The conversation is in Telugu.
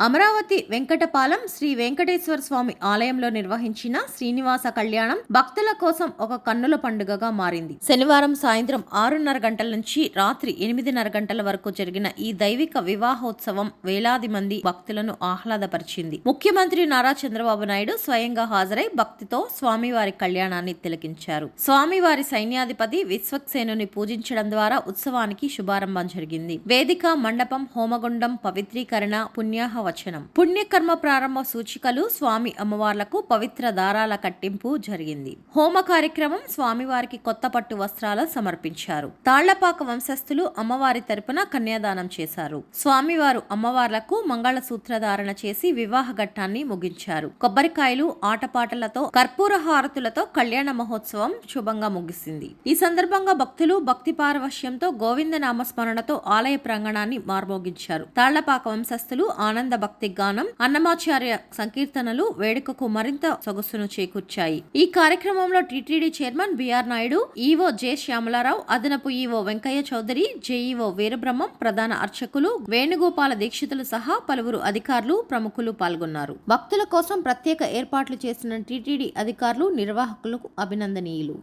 అమరావతి వెంకటపాలెం శ్రీ వెంకటేశ్వర స్వామి ఆలయంలో నిర్వహించిన శ్రీనివాస కళ్యాణం భక్తుల కోసం ఒక కన్నుల పండుగగా మారింది. శనివారం సాయంత్రం 6:30 గంటల నుంచి రాత్రి 8:30 గంటల వరకు జరిగిన ఈ దైవిక వివాహోత్సవం వేలాది మంది భక్తులను ఆహ్లాదపరిచింది. ముఖ్యమంత్రి నారా చంద్రబాబు నాయుడు స్వయంగా హాజరై భక్తితో స్వామివారి కళ్యాణాన్ని తిలకించారు. స్వామివారి సైన్యాధిపతి విశ్వక్సేనుని పూజించడం ద్వారా ఉత్సవానికి శుభారంభం జరిగింది. వేదిక, మండపం, హోమగుండం, పవిత్రీకరణ, వచనం, పుణ్యకర్మ ప్రారంభ సూచికలు, స్వామి అమ్మవార్లకు పవిత్ర దారాల కట్టింపు జరిగింది. హోమ కార్యక్రమం స్వామివారికి కొత్త పట్టు వస్త్రాలు సమర్పించారు. తాళ్లపాక వంశస్థులు అమ్మవారి తరపున కన్యాదానం చేశారు. స్వామివారు అమ్మవార్లకు మంగళసూత్ర ధారణ చేసి వివాహ ఘట్టాన్ని ముగించారు. కొబ్బరికాయలు, ఆటపాటలతో, కర్పూర హారతులతో కళ్యాణ మహోత్సవం శుభంగా ముగిసింది. ఈ సందర్భంగా భక్తులు భక్తి పారవశ్యంతో గోవింద నామస్మరణతో ఆలయ ప్రాంగణాన్ని మార్మోగించారు. తాళ్లపాక వంశస్థులు ఆనంద భక్తి గానం, అన్నమాచార్య సంకీర్తనలు వేడుకకు మరింత సొగసును చేకూర్చాయి. ఈ కార్యక్రమంలో TTD chairman BR Naidu, EO J Shyamala Rao, అదనపు ఈవో వెంకయ్య చౌదరి, జేఈఓ వీరబ్రహ్మం, ప్రధాన అర్చకులు వేణుగోపాల దీక్షితులు సహా పలువురు అధికారులు, ప్రముఖులు పాల్గొన్నారు. భక్తుల కోసం ప్రత్యేక ఏర్పాట్లు చేసిన టీటీడీ అధికారులు, నిర్వాహకులకు అభినందనీయులు.